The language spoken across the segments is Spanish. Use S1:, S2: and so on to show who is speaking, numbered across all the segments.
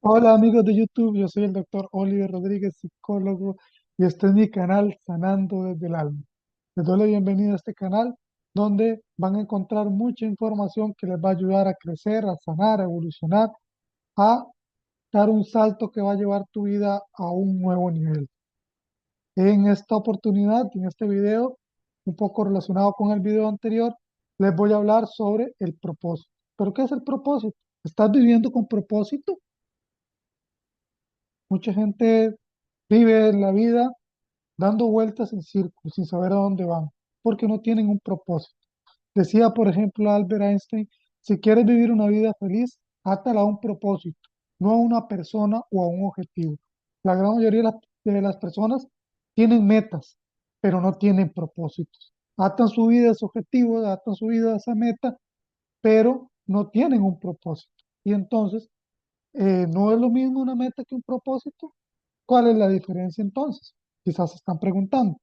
S1: Hola amigos de YouTube, yo soy el doctor Oliver Rodríguez, psicólogo, y este es mi canal Sanando desde el Alma. Les doy la bienvenida a este canal donde van a encontrar mucha información que les va a ayudar a crecer, a sanar, a evolucionar, a dar un salto que va a llevar tu vida a un nuevo nivel. En esta oportunidad, en este video, un poco relacionado con el video anterior, les voy a hablar sobre el propósito. ¿Pero qué es el propósito? ¿Estás viviendo con propósito? Mucha gente vive la vida dando vueltas en círculos sin saber a dónde van, porque no tienen un propósito. Decía, por ejemplo, Albert Einstein, si quieres vivir una vida feliz, átala a un propósito, no a una persona o a un objetivo. La gran mayoría de las personas tienen metas, pero no tienen propósitos. Atan su vida a ese objetivo, atan su vida a esa meta, pero no tienen un propósito. Y entonces, ¿no es lo mismo una meta que un propósito? ¿Cuál es la diferencia entonces? Quizás se están preguntando.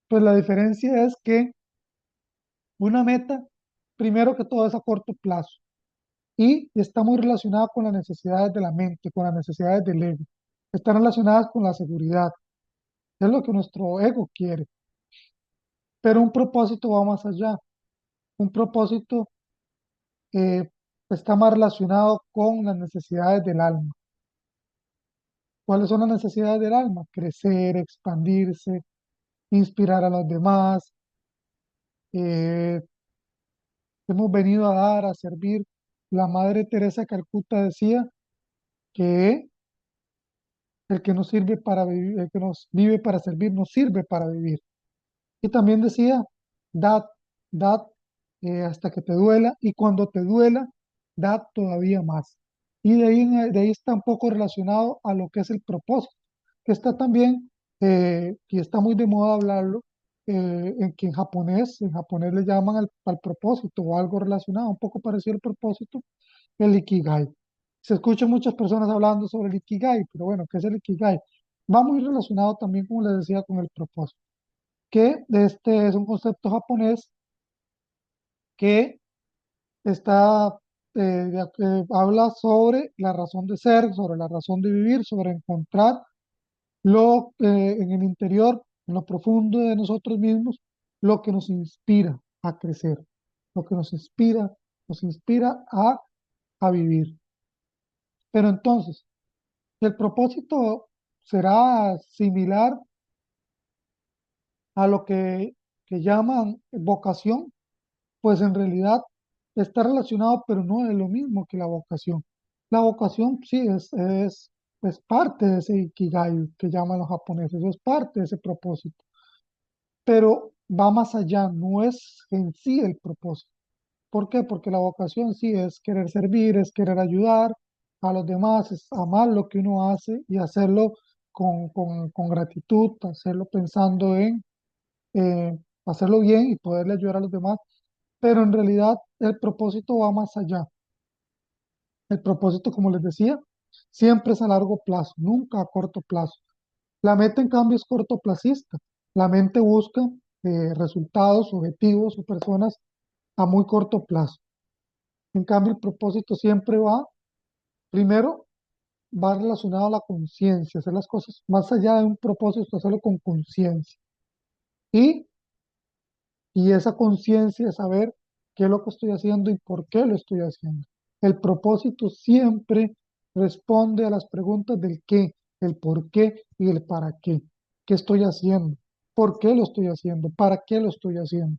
S1: Pues la diferencia es que una meta, primero que todo, es a corto plazo y está muy relacionada con las necesidades de la mente, con las necesidades del ego. Están relacionadas con la seguridad. Es lo que nuestro ego quiere. Pero un propósito va más allá. Un propósito eh, está más relacionado con las necesidades del alma. ¿Cuáles son las necesidades del alma? Crecer, expandirse, inspirar a los demás, eh, hemos venido a dar, a servir. La Madre Teresa de Calcuta decía que el que no sirve para vivir, el que nos vive para servir, no sirve para vivir. Y también decía, dad, dad hasta que te duela, y cuando te duela, dad todavía más. Y de ahí está un poco relacionado a lo que es el propósito, que está también, y está muy de moda hablarlo, en que en japonés le llaman al propósito o algo relacionado, un poco parecido al propósito, el Ikigai. Se escuchan muchas personas hablando sobre el Ikigai, pero bueno, ¿qué es el Ikigai? Va muy relacionado también, como les decía, con el propósito, que este es un concepto japonés que está, habla sobre la razón de ser, sobre la razón de vivir, sobre encontrar en el interior, en lo profundo de nosotros mismos, lo que nos inspira a crecer, lo que nos inspira a vivir. Pero entonces, el propósito será similar a lo que llaman vocación, pues en realidad está relacionado, pero no es lo mismo que la vocación. La vocación sí es parte de ese ikigai que llaman los japoneses, es parte de ese propósito, pero va más allá, no es en sí el propósito. ¿Por qué? Porque la vocación sí es querer servir, es querer ayudar a los demás, es amar lo que uno hace y hacerlo con gratitud, hacerlo pensando en hacerlo bien y poderle ayudar a los demás. Pero en realidad el propósito va más allá. El propósito, como les decía, siempre es a largo plazo, nunca a corto plazo. La meta, en cambio, es cortoplacista. La mente busca resultados, objetivos o personas a muy corto plazo. En cambio, el propósito siempre va, primero, va relacionado a la conciencia, hacer las cosas más allá de un propósito, hacerlo con conciencia. Y, y esa conciencia es saber qué es lo que estoy haciendo y por qué lo estoy haciendo. El propósito siempre responde a las preguntas del qué, el por qué y el para qué. ¿Qué estoy haciendo? ¿Por qué lo estoy haciendo? ¿Para qué lo estoy haciendo?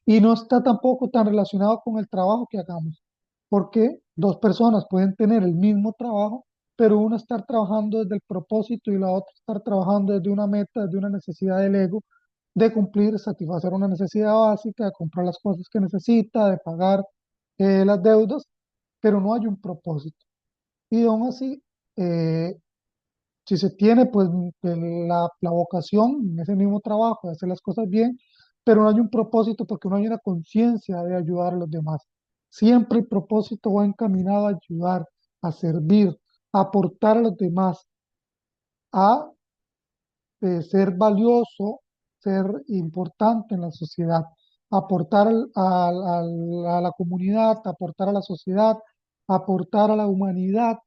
S1: Y no está tampoco tan relacionado con el trabajo que hagamos, porque dos personas pueden tener el mismo trabajo, pero una estar trabajando desde el propósito y la otra estar trabajando desde una meta, desde una necesidad del ego, de cumplir, satisfacer una necesidad básica, de comprar las cosas que necesita, de pagar las deudas, pero no hay un propósito. Y aún así, eh, si se tiene pues la vocación en ese mismo trabajo de hacer las cosas bien, pero no hay un propósito porque no hay una conciencia de ayudar a los demás. Siempre el propósito va encaminado a ayudar, a servir, a aportar a los demás, a ser valioso, ser importante en la sociedad, aportar a la comunidad, aportar a la sociedad, aportar a la humanidad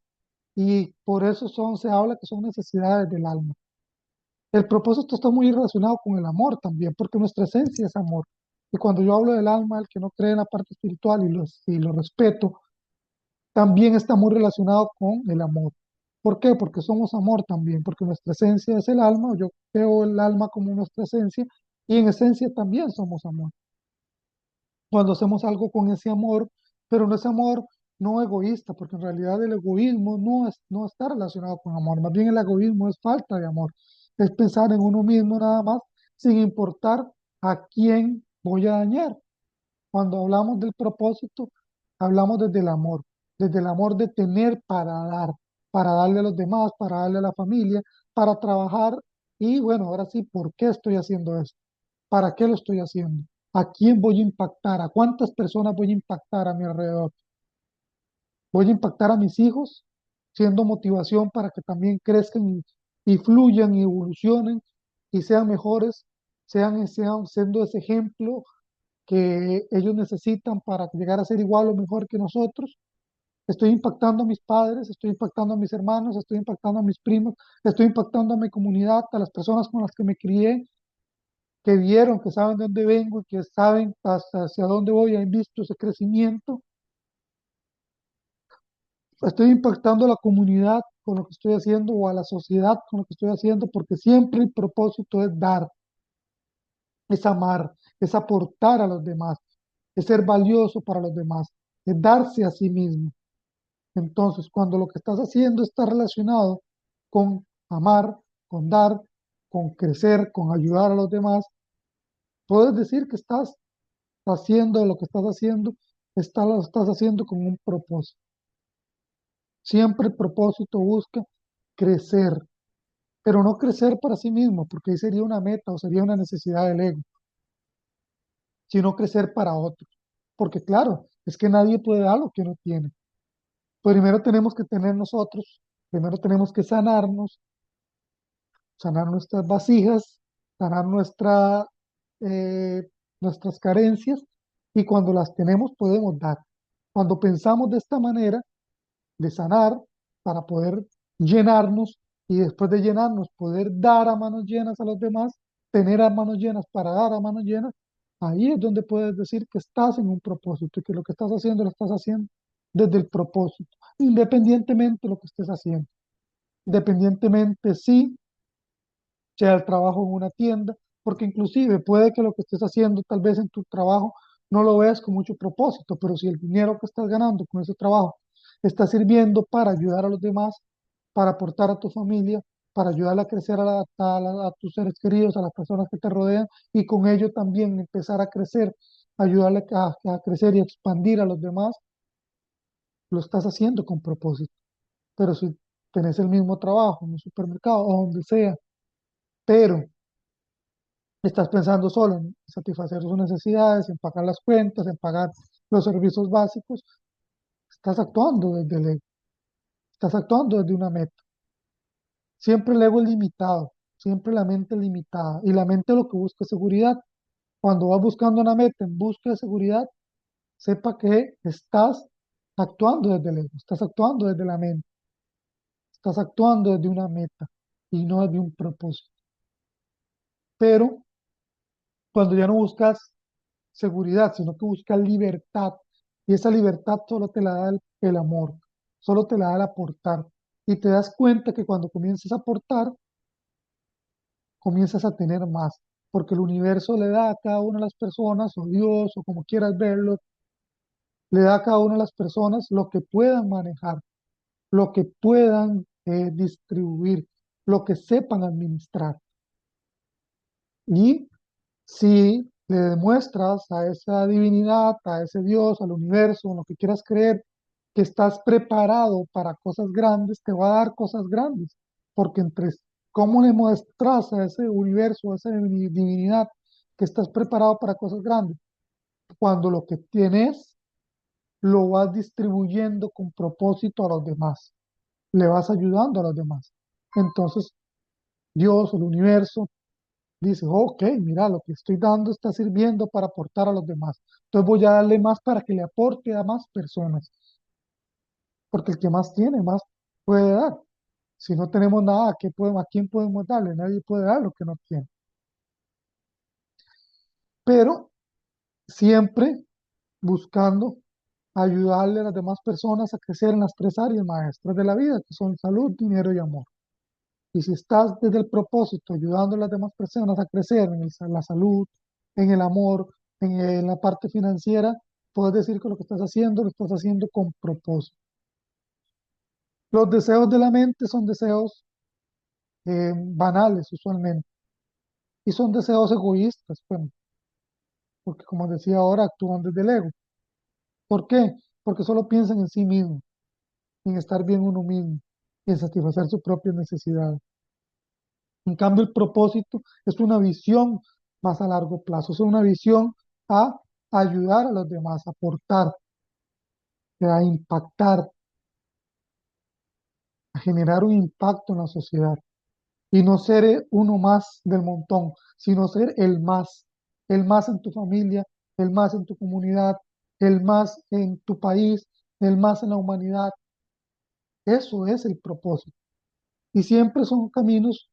S1: y por eso se habla que son necesidades del alma. El propósito está muy relacionado con el amor también, porque nuestra esencia es amor. Y cuando yo hablo del alma, el que no cree en la parte espiritual y lo respeto, también está muy relacionado con el amor. ¿Por qué? Porque somos amor también, porque nuestra esencia es el alma, yo veo el alma como nuestra esencia, y en esencia también somos amor. Cuando hacemos algo con ese amor, pero no ese amor no egoísta, porque en realidad el egoísmo no está relacionado con amor, más bien el egoísmo es falta de amor, es pensar en uno mismo nada más, sin importar a quién voy a dañar. Cuando hablamos del propósito, hablamos desde el amor de tener para darle a los demás, para darle a la familia, para trabajar. Y bueno, ahora sí, ¿por qué estoy haciendo esto? ¿Para qué lo estoy haciendo? ¿A quién voy a impactar? ¿A cuántas personas voy a impactar a mi alrededor? ¿Voy a impactar a mis hijos siendo motivación para que también crezcan y fluyan y evolucionen y sean mejores, sean siendo ese ejemplo que ellos necesitan para llegar a ser igual o mejor que nosotros? Estoy impactando a mis padres, estoy impactando a mis hermanos, estoy impactando a mis primos, estoy impactando a mi comunidad, a las personas con las que me crié, que vieron, que saben de dónde vengo y que saben hacia dónde voy, han visto ese crecimiento. Estoy impactando a la comunidad con lo que estoy haciendo o a la sociedad con lo que estoy haciendo, porque siempre el propósito es dar, es amar, es aportar a los demás, es ser valioso para los demás, es darse a sí mismo. Entonces, cuando lo que estás haciendo está relacionado con amar, con dar, con crecer, con ayudar a los demás, puedes decir que estás haciendo lo que estás haciendo, lo estás haciendo con un propósito. Siempre el propósito busca crecer, pero no crecer para sí mismo, porque ahí sería una meta o sería una necesidad del ego, sino crecer para otros. Porque claro, es que nadie puede dar lo que no tiene. Primero tenemos que tener nosotros, primero tenemos que sanarnos, sanar nuestras vasijas, sanar eh, nuestras carencias y cuando las tenemos podemos dar. Cuando pensamos de esta manera, de sanar para poder llenarnos y después de llenarnos poder dar a manos llenas a los demás, tener a manos llenas para dar a manos llenas, ahí es donde puedes decir que estás en un propósito y que lo que estás haciendo lo estás haciendo desde el propósito, independientemente de lo que estés haciendo, independientemente si sea el trabajo en una tienda, porque inclusive puede que lo que estés haciendo tal vez en tu trabajo no lo veas con mucho propósito, pero si el dinero que estás ganando con ese trabajo está sirviendo para ayudar a los demás, para aportar a tu familia, para ayudar a crecer a tus seres queridos, a las personas que te rodean y con ello también empezar a crecer, ayudarle a crecer y expandir a los demás, lo estás haciendo con propósito. Pero si tenés el mismo trabajo en un supermercado o donde sea, pero estás pensando solo en satisfacer sus necesidades, en pagar las cuentas, en pagar los servicios básicos. Estás actuando desde el ego, estás actuando desde una meta. Siempre el ego es limitado, siempre la mente es limitada. Y la mente lo que busca es seguridad. Cuando vas buscando una meta en busca de seguridad, sepa que estás actuando desde el ego, estás actuando desde la mente, estás actuando desde una meta y no desde un propósito. Pero cuando ya no buscas seguridad, sino que buscas libertad. Y esa libertad solo te la da el amor, solo te la da el aportar. Y te das cuenta que cuando comienzas a aportar, comienzas a tener más, porque el universo le da a cada una de las personas, o Dios, o como quieras verlo, le da a cada una de las personas lo que puedan manejar, lo que puedan distribuir, lo que sepan administrar. Y si le demuestras a esa divinidad, a ese Dios, al universo, lo que quieras creer, que estás preparado para cosas grandes, te va a dar cosas grandes. Porque entre cómo le muestras a ese universo, a esa divinidad, que estás preparado para cosas grandes, cuando lo que tienes lo vas distribuyendo con propósito a los demás, le vas ayudando a los demás. Entonces, Dios, el universo, dice, ok, mira, lo que estoy dando está sirviendo para aportar a los demás. Entonces voy a darle más para que le aporte a más personas. porque el que más tiene, más puede dar. Si no tenemos nada, ¿a quién podemos darle? Nadie puede dar lo que no tiene. Pero siempre buscando ayudarle a las demás personas a crecer en las tres áreas maestras de la vida, que son salud, dinero y amor. Y si estás desde el propósito ayudando a las demás personas a crecer en la salud, en el amor, en la parte financiera, puedes decir que lo estás haciendo con propósito. Los deseos de la mente son deseos banales usualmente y son deseos egoístas, bueno, porque como decía ahora, actúan desde el ego. ¿Por qué? Porque solo piensan en sí mismos, en estar bien uno mismo y en satisfacer sus propias necesidades. En cambio, el propósito es una visión más a largo plazo, es una visión a ayudar a los demás, a aportar, a impactar, a generar un impacto en la sociedad. Y no ser uno más del montón, sino ser el más en tu familia, el más en tu comunidad, el más en tu país, el más en la humanidad. Eso es el propósito. Y siempre son caminos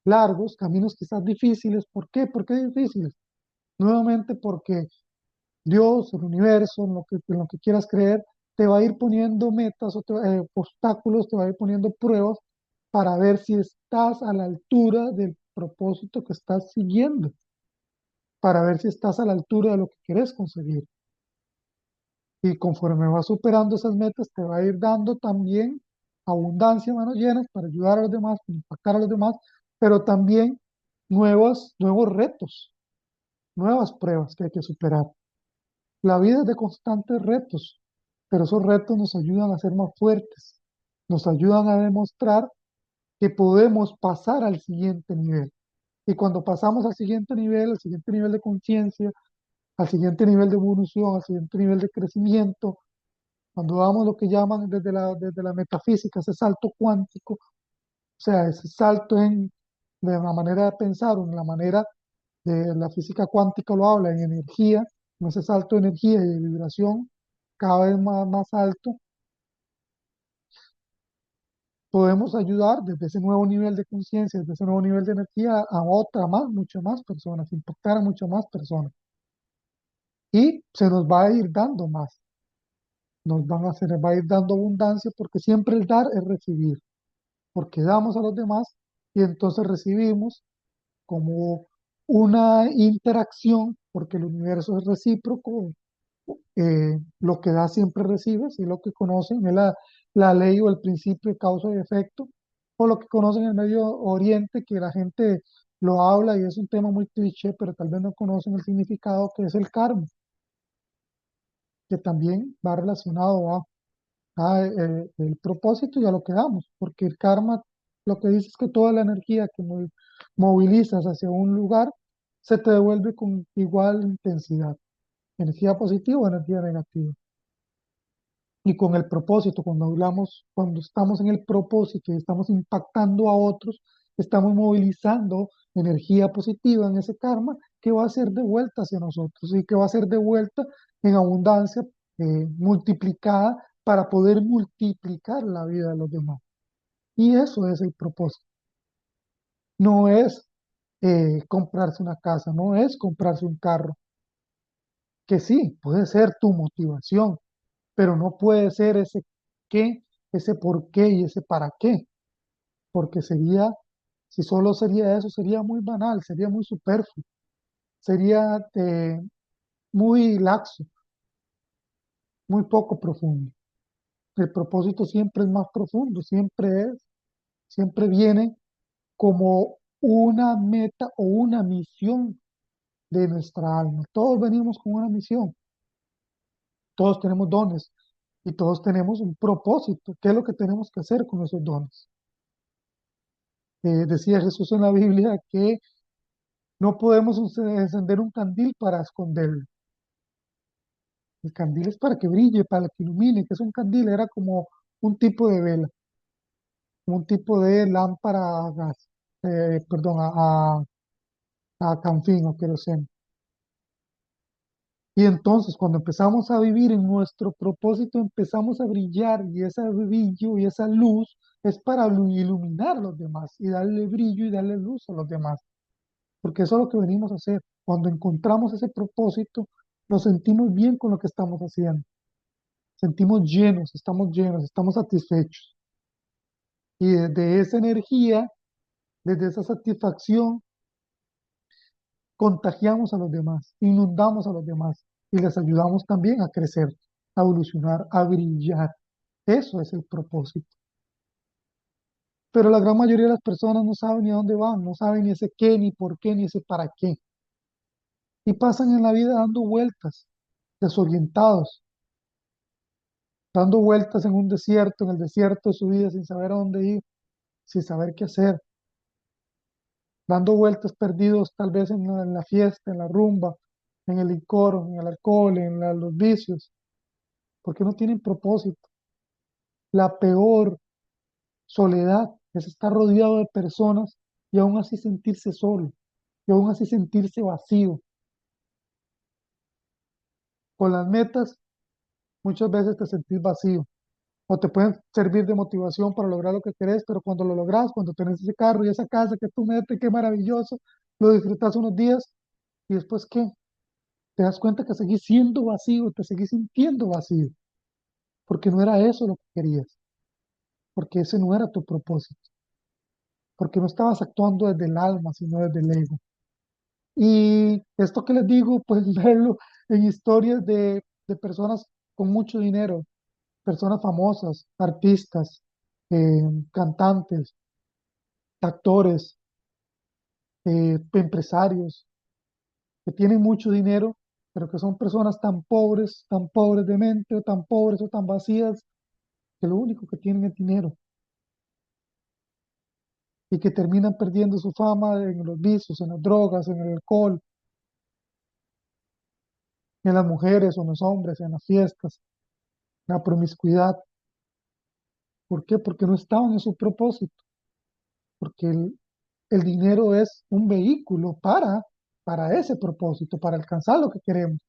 S1: largos, caminos quizás difíciles. ¿Por qué? ¿Por qué difíciles? Nuevamente porque Dios, el universo, en lo que quieras creer, te va a ir poniendo metas o obstáculos, te va a ir poniendo pruebas para ver si estás a la altura del propósito que estás siguiendo, para ver si estás a la altura de lo que quieres conseguir. Y conforme vas superando esas metas, te va a ir dando también abundancia, manos llenas, para ayudar a los demás, para impactar a los demás, pero también nuevos retos, nuevas pruebas que hay que superar. La vida es de constantes retos, pero esos retos nos ayudan a ser más fuertes, nos ayudan a demostrar que podemos pasar al siguiente nivel. Y cuando pasamos al siguiente nivel de conciencia, al siguiente nivel de evolución, al siguiente nivel de crecimiento, cuando damos lo que llaman desde la metafísica, ese salto cuántico, o sea, ese salto de la manera de pensar, o en la manera de la física cuántica lo habla, en energía, en ese salto de energía y de vibración cada vez más alto, podemos ayudar desde ese nuevo nivel de conciencia, desde ese nuevo nivel de energía a otra más, muchas más personas, impactar a muchas más personas. Y se nos va a ir dando más, se nos va a ir dando abundancia porque siempre el dar es recibir, porque damos a los demás y entonces recibimos como una interacción, porque el universo es recíproco, lo que da siempre recibe, si lo que conocen es la ley o el principio de causa y efecto, o lo que conocen en el Medio Oriente, que la gente lo habla y es un tema muy cliché, pero tal vez no conocen el significado que es el karma, que también va relacionado el propósito y a lo que damos, porque el karma lo que dice es que toda la energía que movilizas hacia un lugar se te devuelve con igual intensidad, energía positiva o energía negativa. Y con el propósito, cuando hablamos, cuando estamos en el propósito y estamos impactando a otros, estamos movilizando energía positiva en ese karma que va a ser de vuelta hacia nosotros y que va a ser de vuelta en abundancia multiplicada para poder multiplicar la vida de los demás. Y eso es el propósito. No es comprarse una casa, no es comprarse un carro, que sí, puede ser tu motivación, pero no puede ser ese qué, ese por qué y ese para qué, porque sería, si solo sería eso, sería muy banal, sería muy superfluo, sería muy laxo, muy poco profundo. El propósito siempre es más profundo, siempre viene como una meta o una misión de nuestra alma. Todos venimos con una misión, todos tenemos dones y todos tenemos un propósito. ¿Qué es lo que tenemos que hacer con esos dones? Decía Jesús en la Biblia que no podemos encender un candil para esconderlo. El candil es para que brille, para que ilumine. ¿Que es un candil? Era como un tipo de vela, como un tipo de lámpara a gas, perdón, a canfín o queroseno. Y entonces cuando empezamos a vivir en nuestro propósito, empezamos a brillar y ese brillo y esa luz es para iluminar a los demás y darle brillo y darle luz a los demás, porque eso es lo que venimos a hacer. Cuando encontramos ese propósito, nos sentimos bien con lo que estamos haciendo, sentimos llenos, estamos satisfechos. Y desde esa energía, desde esa satisfacción, contagiamos a los demás, inundamos a los demás y les ayudamos también a crecer, a evolucionar, a brillar. Eso es el propósito. Pero la gran mayoría de las personas no saben ni a dónde van, no saben ni ese qué, ni por qué, ni ese para qué. Y pasan en la vida dando vueltas, desorientados, dando vueltas en un desierto, en el desierto de su vida, sin saber a dónde ir, sin saber qué hacer, dando vueltas perdidos tal vez en la fiesta, en la rumba, en el licor, en el alcohol, en los vicios, porque no tienen propósito. La peor soledad es estar rodeado de personas y aún así sentirse solo, y aún así sentirse vacío. Con las metas muchas veces te sentís vacío o te pueden servir de motivación para lograr lo que querés, pero cuando lo logras, cuando tenés ese carro y esa casa que es tu meta, qué maravilloso, lo disfrutas unos días y después ¿qué? Te das cuenta que seguís siendo vacío, te seguís sintiendo vacío, porque no era eso lo que querías, porque ese no era tu propósito, porque no estabas actuando desde el alma, sino desde el ego. Y esto que les digo, pueden verlo en historias de personas con mucho dinero, personas famosas, artistas, cantantes, actores, empresarios, que tienen mucho dinero, pero que son personas tan pobres de mente, o tan pobres o tan vacías, que lo único que tienen es dinero y que terminan perdiendo su fama en los vicios, en las drogas, en el alcohol, en las mujeres o en los hombres, en las fiestas, en la promiscuidad. ¿Por qué? Porque no estaban en su propósito, porque el dinero es un vehículo para ese propósito, para alcanzar lo que queremos,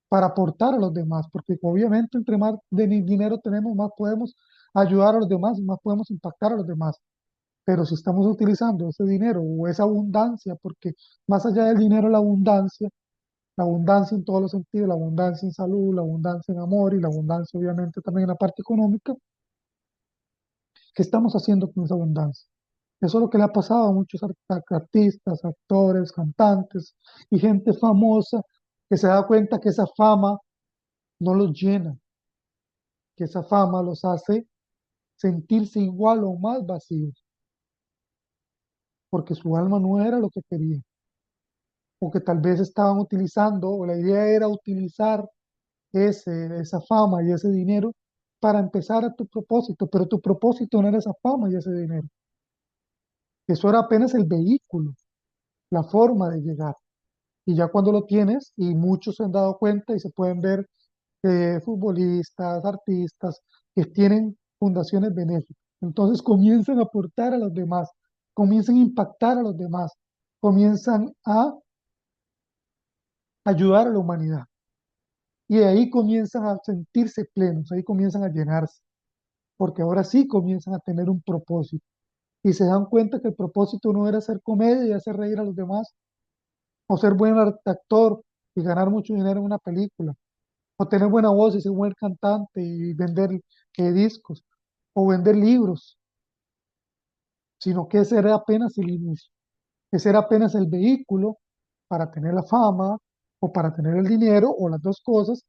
S1: para aportar a los demás, porque obviamente entre más dinero tenemos, más podemos ayudar a los demás y más podemos impactar a los demás. Pero si estamos utilizando ese dinero o esa abundancia, porque más allá del dinero, la abundancia en todos los sentidos, la abundancia en salud, la abundancia en amor y la abundancia obviamente también en la parte económica, ¿qué estamos haciendo con esa abundancia? Eso es lo que le ha pasado a muchos artistas, actores, cantantes y gente famosa que se da cuenta que esa fama no los llena, que esa fama los hace sentirse igual o más vacíos, porque su alma no era lo que quería, o que tal vez estaban utilizando, o la idea era utilizar esa fama y ese dinero para empezar a tu propósito, pero tu propósito no era esa fama y ese dinero. Eso era apenas el vehículo, la forma de llegar. Y ya cuando lo tienes, y muchos se han dado cuenta y se pueden ver futbolistas, artistas, que tienen fundaciones benéficas. Entonces comienzan a aportar a los demás, comienzan a impactar a los demás, comienzan a ayudar a la humanidad. Y de ahí comienzan a sentirse plenos, ahí comienzan a llenarse, porque ahora sí comienzan a tener un propósito. Y se dan cuenta que el propósito no era hacer comedia y hacer reír a los demás, o ser buen actor y ganar mucho dinero en una película, o tener buena voz y ser buen cantante y vender discos, o vender libros, sino que ese era apenas el inicio, ese era apenas el vehículo para tener la fama o para tener el dinero o las dos cosas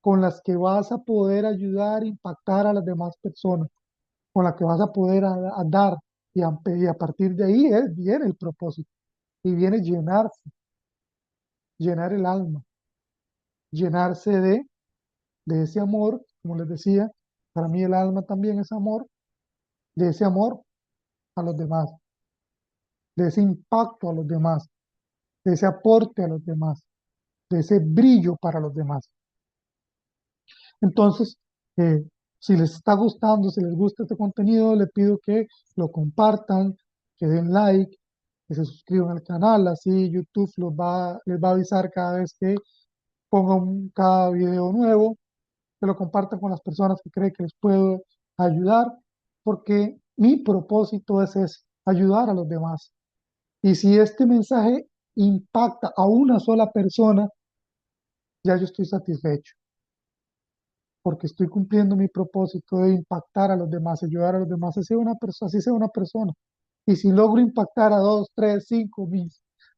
S1: con las que vas a poder ayudar, impactar a las demás personas, con las que vas a poder a dar y a partir de ahí viene el propósito y viene llenarse, llenar el alma, llenarse de ese amor, como les decía, para mí el alma también es amor, de ese amor a los demás, de ese impacto a los demás, de ese aporte a los demás, de ese brillo para los demás. Entonces, si les está gustando, si les gusta este contenido, les pido que lo compartan, que den like, que se suscriban al canal, así YouTube les va a avisar cada vez que ponga cada video nuevo, que lo comparta con las personas que cree que les puedo ayudar, porque mi propósito es ese, ayudar a los demás. Y si este mensaje impacta a una sola persona, ya yo estoy satisfecho, porque estoy cumpliendo mi propósito de impactar a los demás, ayudar a los demás, así sea una persona. Y si logro impactar a 2, 3, 5 mil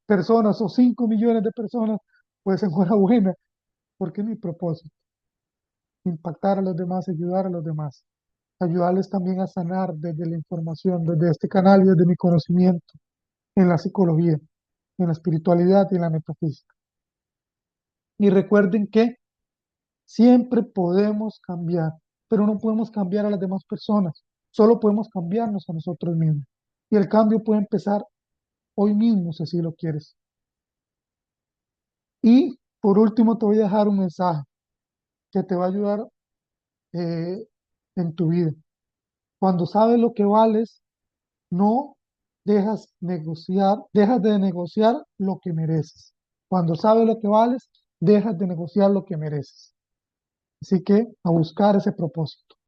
S1: personas o 5 millones de personas, pues enhorabuena, porque es mi propósito, impactar a los demás, ayudar a los demás, ayudarles también a sanar desde la información, desde este canal y desde mi conocimiento en la psicología, en la espiritualidad y en la metafísica. Y recuerden que siempre podemos cambiar, pero no podemos cambiar a las demás personas, solo podemos cambiarnos a nosotros mismos. Y el cambio puede empezar hoy mismo, si así lo quieres. Y por último, te voy a dejar un mensaje que te va a ayudar eh, en tu vida. Cuando sabes lo que vales, no dejas de negociar lo que mereces. Cuando sabes lo que vales, dejas de negociar lo que mereces. Así que a buscar ese propósito.